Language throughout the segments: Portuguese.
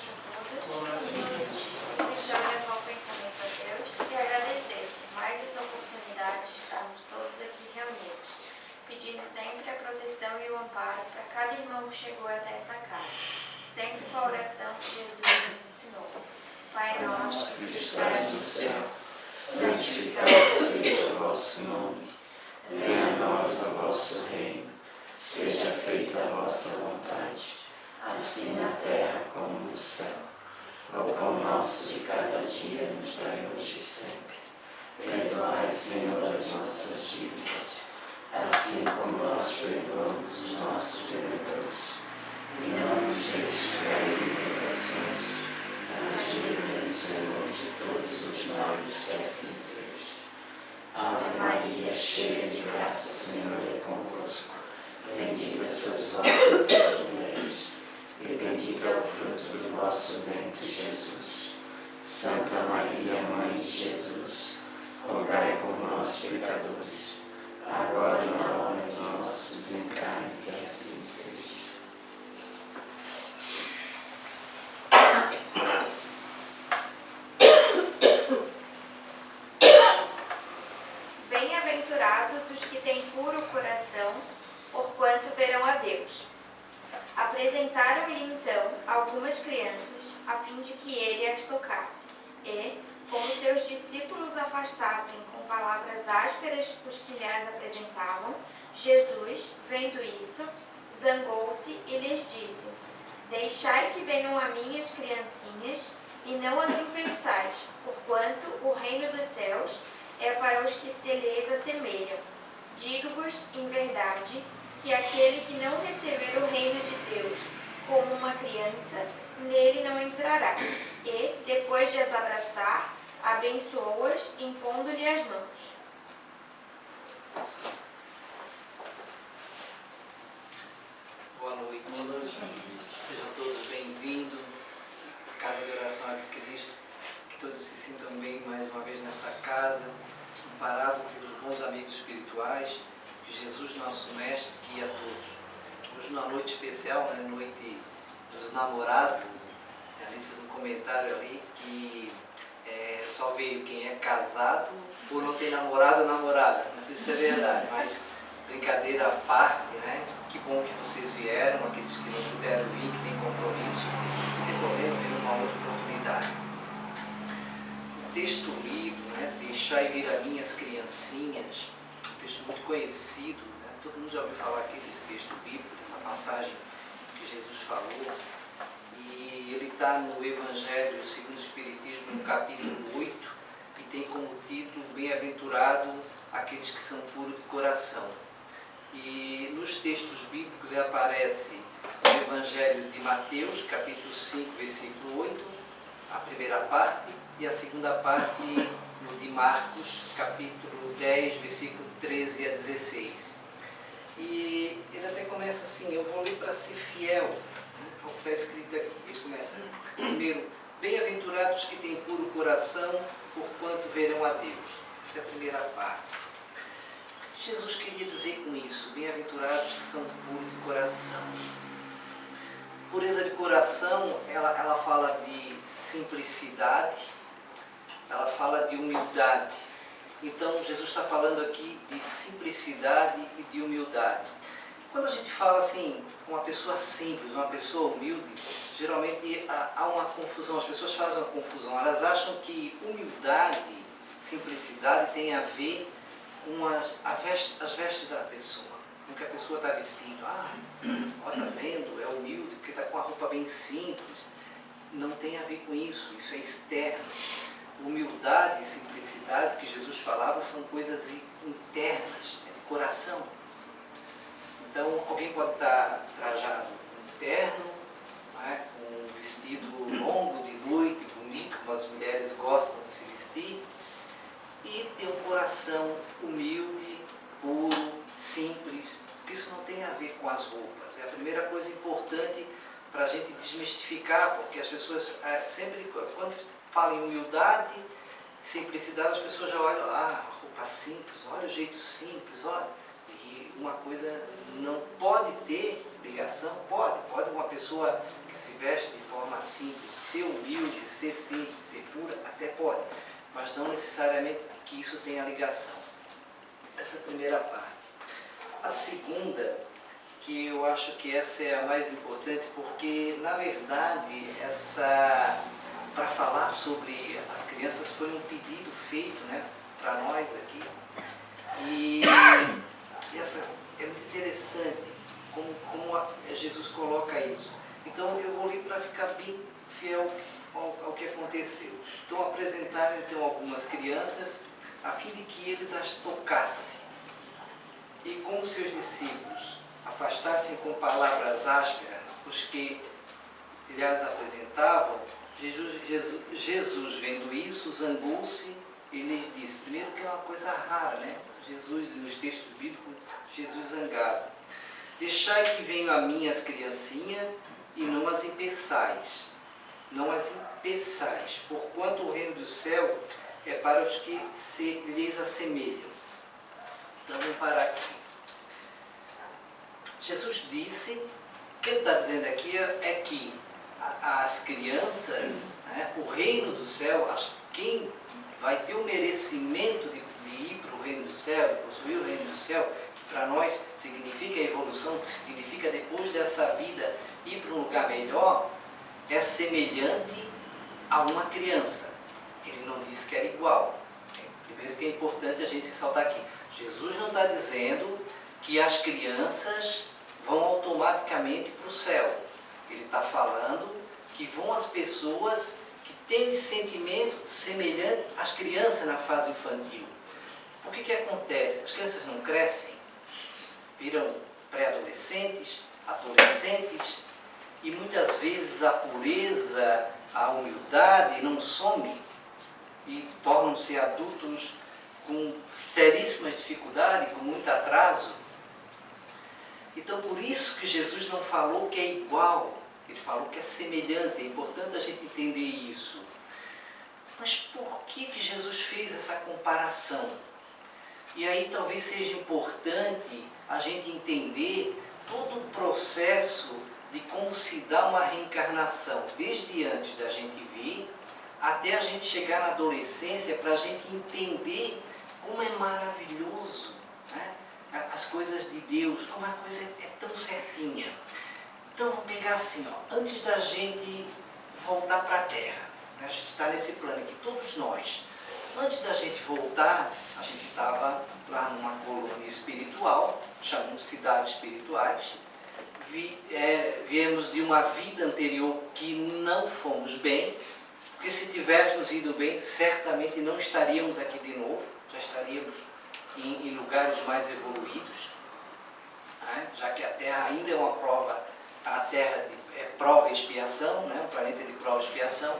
Então levar o pensamento a Deus e agradecer por mais essa oportunidade de estarmos todos aqui reunidos, pedindo sempre a proteção e o amparo para cada irmão que chegou até essa casa, sempre com a oração que Jesus nos ensinou. Pai nosso que estás no céu, santificado seja o vosso nome. Venha a nós o vosso reino, seja feita a vossa vontade, assim na terra como no céu. O pão nosso de cada dia nos dai hoje e sempre. Perdoai, Senhor, as nossas dívidas, assim como nós perdoamos os nossos devedores. E não nos deixes cair em tentações, mas livra-nos, Senhor, de todos os males, que assim seja. Ave Maria, cheia de graça, o Senhor é convosco. Bendita sois vós entre as mulheres, e bendito é o fruto do vosso ventre, Jesus. Santa Maria, Mãe de Jesus, rogai por nós, pecadores, agora e na hora de nosso desencarne, que assim seja. Bem-aventurados os que têm puro coração, porquanto verão a Deus. Apresentaram-lhe então algumas crianças, a fim de que ele as tocasse. E, como seus discípulos afastassem com palavras ásperas os que lhes apresentavam, Jesus, vendo isso, zangou-se e lhes disse: Deixai que venham a mim as criancinhas, e não as impeçais, porquanto o reino dos céus é para os que se lhes assemelham. Digo-vos, em verdade, que aquele que não receber o reino de Deus como uma criança, nele não entrará. E, depois de as abraçar, abençoou-as, impondo-lhe as mãos. Boa noite. Sejam todos bem-vindos à Casa de Oração Ave Cristo. Que todos se sintam bem mais uma vez nessa casa, amparado pelos bons amigos espirituais. Que Jesus, nosso Mestre, guie a todos. Hoje, numa noite especial, né, noite dos namorados, a gente fez um comentário ali que só veio quem é casado ou não tem namorado ou namorada. Não sei se é verdade, mas brincadeira à parte, né? Que bom que vocês vieram, aqueles que não puderam vir, que têm compromisso, não tem problema, vir numa outra oportunidade. O texto lido, né? Deixai vir a mim as criancinhas, texto muito conhecido, né? Todo mundo já ouviu falar aqui desse texto bíblico, dessa passagem que Jesus falou, e ele está no Evangelho segundo o Espiritismo, no capítulo 8, e tem como título Bem-aventurado aqueles que são puros de coração. E nos textos bíblicos ele aparece no Evangelho de Mateus, capítulo 5, versículo 8, a primeira parte, e a segunda parte no de Marcos, capítulo 10, versículo 13 a 16. E ele até começa assim: eu vou ler para ser fiel ao que está escrito aqui. Ele começa, primeiro, bem-aventurados que têm puro coração, porquanto verão a Deus. Essa é a primeira parte. O que Jesus queria dizer com isso? Bem-aventurados que são puros de coração. Pureza de coração, ela fala de simplicidade, ela fala de humildade. Então, Jesus está falando aqui de simplicidade e de humildade. Quando a gente fala assim, uma pessoa simples, uma pessoa humilde, geralmente há uma confusão, as pessoas fazem uma confusão. Elas acham que humildade, simplicidade tem a ver com as vestes da pessoa, com o que a pessoa está vestindo. Está vendo, é humilde porque está com a roupa bem simples. Não tem a ver com isso, isso é externo. Humildade e simplicidade que Jesus falava são coisas internas, de coração. Então, alguém pode estar trajado com terno, né, com um vestido longo de noite, bonito, como as mulheres gostam de se vestir, e ter um coração humilde, puro, simples, porque isso não tem a ver com as roupas. É a primeira coisa importante para a gente desmistificar, porque as pessoas sempre, quando falam em humildade, simplicidade, as pessoas já olham, roupa simples, olha o jeito simples, olha. E uma coisa não pode ter ligação, pode uma pessoa que se veste de forma simples, ser simples, ser pura, até pode, mas não necessariamente que isso tenha ligação. Essa é a primeira parte. A segunda, que eu acho que essa é a mais importante, porque, na verdade, para falar sobre as crianças foi um pedido feito, né, para nós aqui. E essa é muito interessante como Jesus coloca isso. Então eu vou ler para ficar bem fiel ao que aconteceu. Então apresentaram então algumas crianças a fim de que eles as tocassem. E com os seus discípulos afastassem com palavras ásperas os que lhes apresentavam, Jesus vendo isso, zangou-se e lhes disse, primeiro que é uma coisa rara, né? Jesus, nos textos bíblicos, Jesus zangado. Deixai que venham a mim as criancinhas e não as impeçais. Não as impeçais, porquanto o reino do céu é para os que lhes assemelham. Então vamos parar aqui. Jesus disse, o que ele está dizendo aqui é que as crianças, né, o reino do céu, quem vai ter o merecimento de ir para o reino do céu, de possuir o reino do céu, que para nós significa a evolução, que significa depois dessa vida ir para um lugar melhor, é semelhante a uma criança. Ele não disse que era igual. Primeiro que é importante a gente ressaltar aqui. Jesus não está dizendo que as crianças vão automaticamente para o céu. Ele está falando que vão as pessoas que têm esse sentimento semelhante às crianças na fase infantil. O que acontece? As crianças não crescem, viram pré-adolescentes, adolescentes, e muitas vezes a pureza, a humildade não some e tornam-se adultos com seríssimas dificuldades, com muito atraso. Então, por isso que Jesus não falou que é igual, ele falou que é semelhante. É importante a gente entender isso. Mas por que Jesus fez essa comparação? E aí talvez seja importante a gente entender todo o processo de como se dá uma reencarnação, desde antes da gente vir até a gente chegar na adolescência, para a gente entender como é maravilhoso, né, as coisas de Deus, como a coisa é tão certinha. Então vou pegar assim, ó, antes da gente voltar para a Terra, né, a gente está nesse plano aqui, todos nós. Antes da gente voltar, a gente estava lá numa colônia espiritual, chamamos cidades espirituais. Viemos de uma vida anterior que não fomos bem, porque se tivéssemos ido bem, certamente não estaríamos aqui de novo, já estaríamos em lugares mais evoluídos, né? Já que a Terra ainda é uma prova, a Terra é prova e expiação, né? Um planeta de prova e expiação.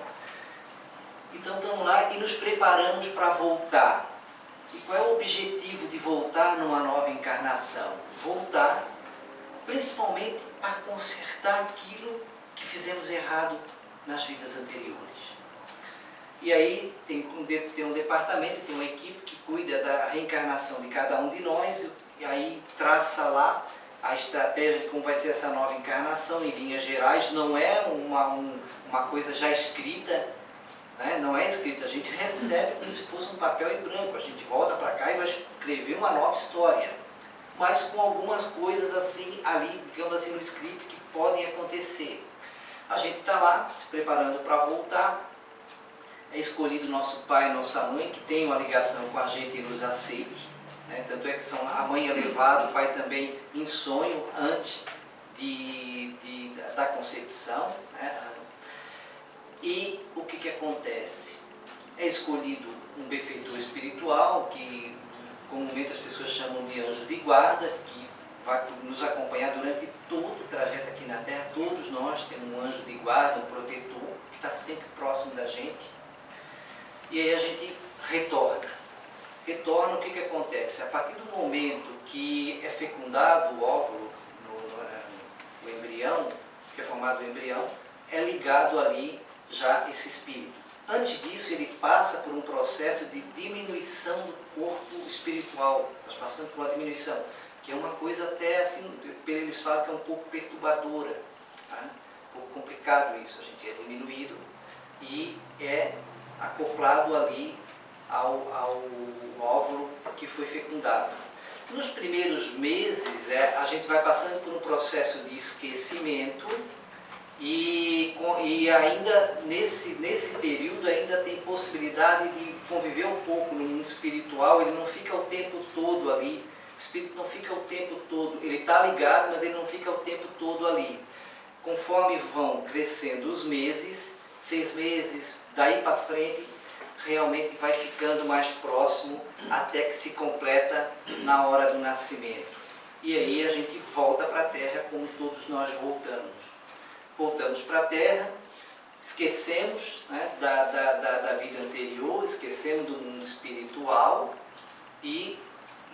Então estamos lá e nos preparamos para voltar. E qual é o objetivo de voltar numa nova encarnação? Voltar principalmente para consertar aquilo que fizemos errado nas vidas anteriores. E aí tem um departamento, tem uma equipe que cuida da reencarnação de cada um de nós, e aí traça lá a estratégia de como vai ser essa nova encarnação em linhas gerais. Não é uma coisa já escrita, né? Não é escrita, a gente recebe como se fosse um papel em branco, a gente volta para cá e vai escrever uma nova história, mas com algumas coisas assim ali, digamos assim, no script que podem acontecer. A gente está lá se preparando para voltar. É escolhido nosso pai e nossa mãe, que tem uma ligação com a gente e nos aceite, né? Tanto é que a mãe é levada, o pai também em sonho antes da concepção, né? E o que acontece? É escolhido um benfeitor espiritual, que comumente as pessoas chamam de anjo de guarda, que vai nos acompanhar durante todo o trajeto aqui na Terra. Todos nós temos um anjo de guarda, um protetor, que está sempre próximo da gente. E aí a gente retorna. Retorna, o que acontece? A partir do momento que é fecundado o óvulo, o embrião, que é formado o embrião, é ligado ali já esse espírito. Antes disso, ele passa por um processo de diminuição do corpo espiritual. Nós passamos por uma diminuição, que é uma coisa até assim, eles falam que é um pouco perturbadora, tá? Um pouco complicado isso, a gente é diminuído. e é acoplado ali ao óvulo que foi fecundado. Nos primeiros meses, a gente vai passando por um processo de esquecimento e ainda nesse período ainda tem possibilidade de conviver um pouco no mundo espiritual. Ele não fica o tempo todo ali, o espírito não fica o tempo todo, ele está ligado, mas ele não fica o tempo todo ali. Conforme vão crescendo os meses, 6 meses, daí para frente, realmente vai ficando mais próximo até que se completa na hora do nascimento. E aí a gente volta para a Terra como todos nós voltamos. Voltamos para a Terra, esquecemos, né, da vida anterior, esquecemos do mundo espiritual e,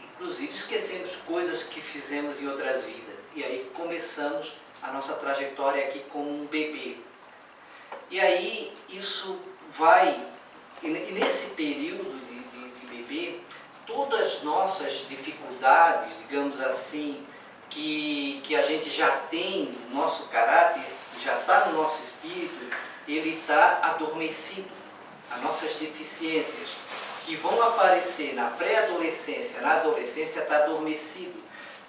inclusive, esquecemos coisas que fizemos em outras vidas. E aí começamos a nossa trajetória aqui como um bebê. E aí isso vai, e nesse período de bebê, todas as nossas dificuldades, digamos assim, que a gente já tem no nosso caráter, já está no nosso espírito, ele está adormecido. As nossas deficiências que vão aparecer na pré-adolescência, na adolescência, está adormecido.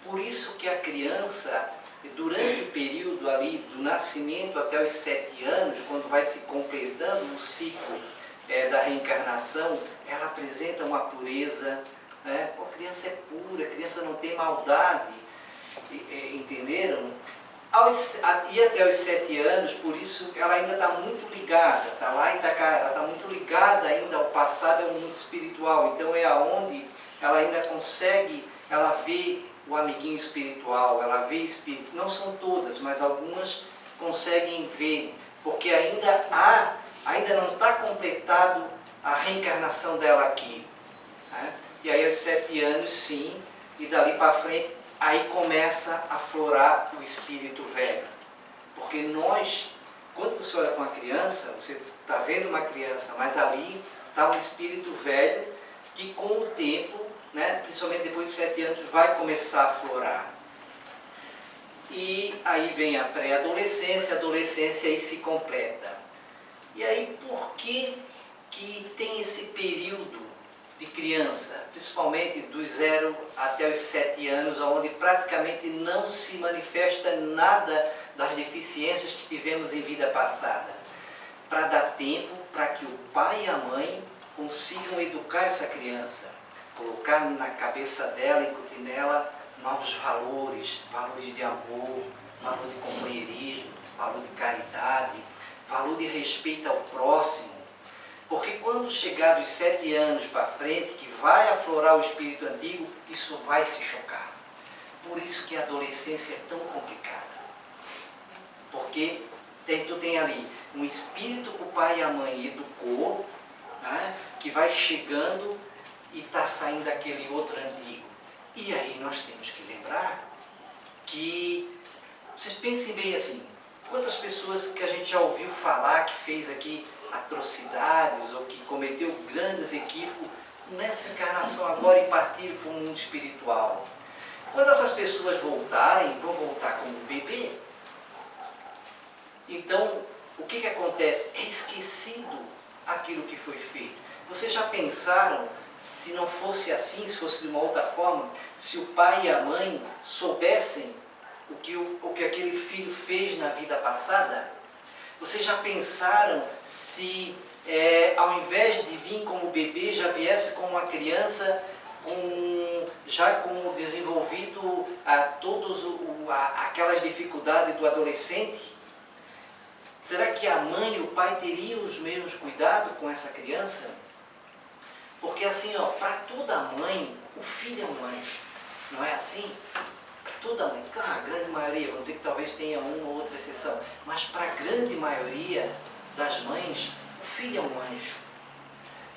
Por isso que a criança, durante o período ali do nascimento até os 7 anos, quando vai se completando o ciclo da reencarnação, ela apresenta uma pureza, né? A criança é pura, a criança não tem maldade, entenderam? E até os 7 anos, por isso ela ainda está muito ligada, está lá em Itacara, ela está muito ligada ainda ao passado, ao mundo espiritual. Então é aonde ela ainda consegue, ela vê o amiguinho espiritual, ela vê espírito. Não são todas, mas algumas conseguem ver, porque ainda não está completado a reencarnação dela aqui, né? E aí aos 7 anos sim, e dali para frente, aí começa a aflorar o espírito velho. Porque nós, quando você olha para uma criança, você está vendo uma criança, mas ali está um espírito velho que com o tempo, né, principalmente depois de 7 anos, vai começar a aflorar. E aí vem a pré-adolescência, a adolescência aí se completa. E aí por que tem esse período de criança, principalmente dos 0 até os 7 anos, onde praticamente não se manifesta nada das deficiências que tivemos em vida passada? Para dar tempo para que o pai e a mãe consigam educar essa criança, colocar na cabeça dela, incutir nela novos valores, valores de amor, valor de companheirismo, valor de caridade, valor de respeito ao próximo. Porque quando chegar dos 7 anos para frente, que vai aflorar o espírito antigo, isso vai se chocar. Por isso que a adolescência é tão complicada. Porque tu tem ali um espírito que o pai e a mãe educou, né, que vai chegando e está saindo aquele outro antigo. E aí nós temos que lembrar que, vocês pensem bem assim, quantas pessoas que a gente já ouviu falar que fez aqui atrocidades ou que cometeu grandes equívocos nessa encarnação agora e partiram para o mundo espiritual. Quando essas pessoas voltarem, vão voltar como bebê. Então, o que acontece? É esquecido aquilo que foi feito. Vocês já pensaram, se não fosse assim, se fosse de uma outra forma, se o pai e a mãe soubessem o que aquele filho fez na vida passada? Vocês já pensaram se, ao invés de vir como bebê, já viesse como uma criança, já com desenvolvido aquelas dificuldades do adolescente? Será que a mãe e o pai teriam os mesmos cuidados com essa criança? Porque assim, para toda mãe, o filho é um anjo, não é assim? Toda mãe, claro, a grande maioria, vamos dizer que talvez tenha uma ou outra exceção, mas para a grande maioria das mães, o filho é um anjo.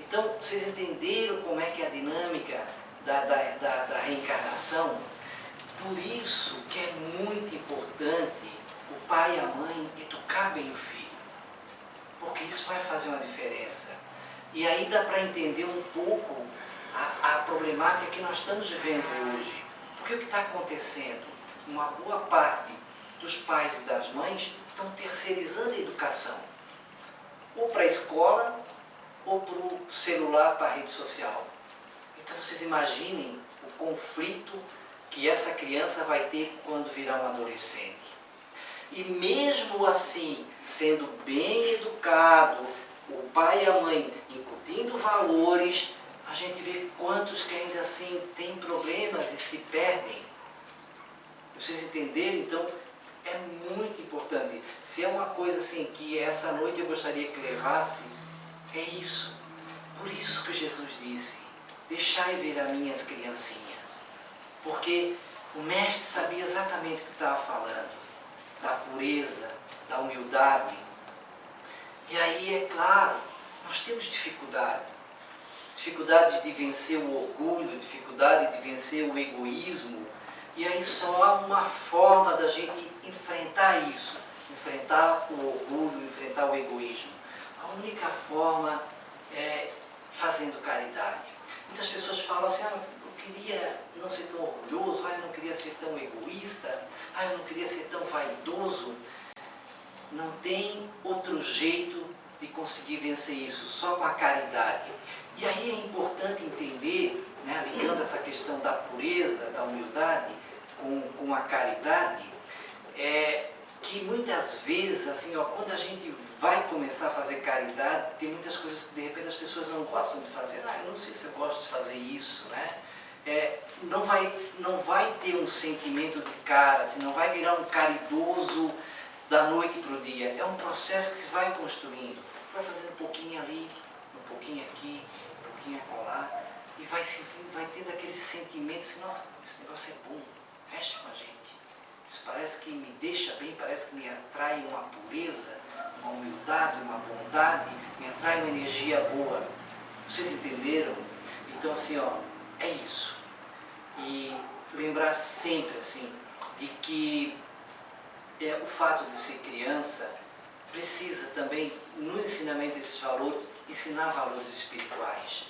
Então, vocês entenderam como é que é a dinâmica da reencarnação? Por isso que é muito importante o pai e a mãe educar bem o filho, porque isso vai fazer uma diferença. E aí dá para entender um pouco a problemática que nós estamos vivendo hoje. Porque o que está acontecendo? Uma boa parte dos pais e das mães estão terceirizando a educação. ou para a escola, ou para o celular, para a rede social. Então vocês imaginem o conflito que essa criança vai ter quando virar um adolescente. E mesmo assim, sendo bem educado, o pai e a mãe incutindo valores, a gente vê quantos que ainda assim têm problemas e se perdem. Vocês entenderam? Então, é muito importante. Se é uma coisa assim que essa noite eu gostaria que levasse, é isso. Por isso que Jesus disse, deixai ver as minhas criancinhas. Porque o mestre sabia exatamente o que estava falando. Da pureza, da humildade. E aí, é claro, nós temos dificuldade. Dificuldade de vencer o orgulho, dificuldade de vencer o egoísmo. E aí só há uma forma da gente enfrentar isso. Enfrentar o orgulho, enfrentar o egoísmo. A única forma é fazendo caridade. Muitas pessoas falam assim, eu queria não ser tão orgulhoso, eu não queria ser tão egoísta, eu não queria ser tão vaidoso. Não tem outro jeito de conseguir vencer isso, só com a caridade. E aí é importante entender, né, ligando essa questão da pureza, da humildade, com a caridade, que muitas vezes, assim, quando a gente vai começar a fazer caridade, tem muitas coisas que de repente as pessoas não gostam de fazer. Eu não sei se eu gosto de fazer isso, né? Não vai ter um sentimento de cara, assim, não vai virar um caridoso da noite para o dia. É um processo que se vai construindo. Vai fazendo um pouquinho ali, um pouquinho aqui, um pouquinho acolá, e vai sentindo, vai tendo aquele sentimento assim, nossa, esse negócio é bom, mexe com a gente. Isso parece que me deixa bem, parece que me atrai uma pureza, uma humildade, uma bondade, me atrai uma energia boa. Vocês entenderam? Então assim, é isso. E lembrar sempre assim, de que o fato de ser criança precisa também, no ensinamento desses valores, ensinar valores espirituais,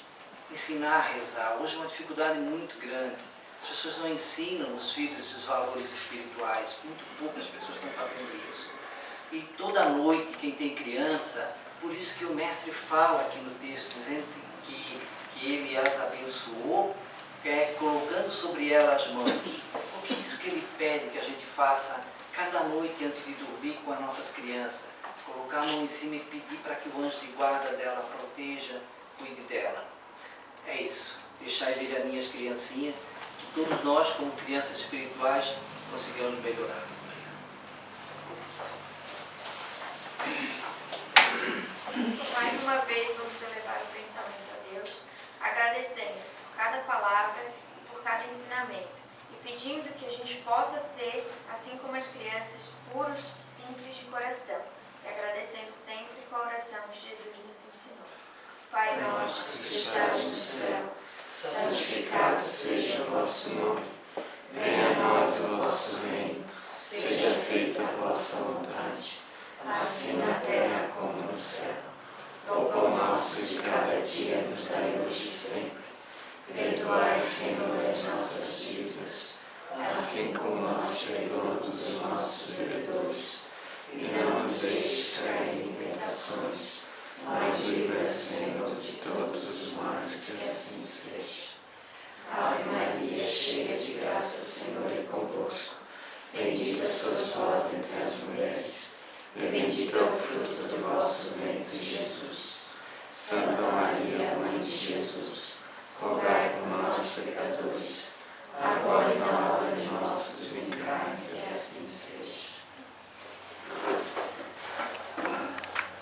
ensinar a rezar. Hoje é uma dificuldade muito grande. As pessoas não ensinam os filhos esses valores espirituais. Muito poucas pessoas estão fazendo isso. E toda noite, quem tem criança, por isso que o mestre fala aqui no texto, dizendo que ele as abençoou, colocando sobre ela as mãos. Porque é isso que ele pede que a gente faça cada noite antes de dormir com as nossas crianças. Colocar a mão em cima e pedir para que o anjo de guarda dela proteja, cuide dela. É isso. Deixar vir as minhas criancinhas, que todos nós, como crianças espirituais, consigamos melhorar. Mais uma vez, vamos elevar o pensamento a Deus, agradecendo por cada palavra e por cada ensinamento, e pedindo que a gente possa ser, assim como as crianças, puros e simples de coração, e agradecendo sempre com a oração que Jesus nos ensinou. Pai nosso, que estás no céu, santificado seja o vosso nome. Venha a nós o vosso reino. Seja feita a vossa vontade, assim na terra como no céu. O pão nosso de cada dia nos dai hoje e sempre. Perdoai, Senhor, as nossas dívidas, assim como nós perdoamos os nossos devedores. E não nos deixes cair em tentação,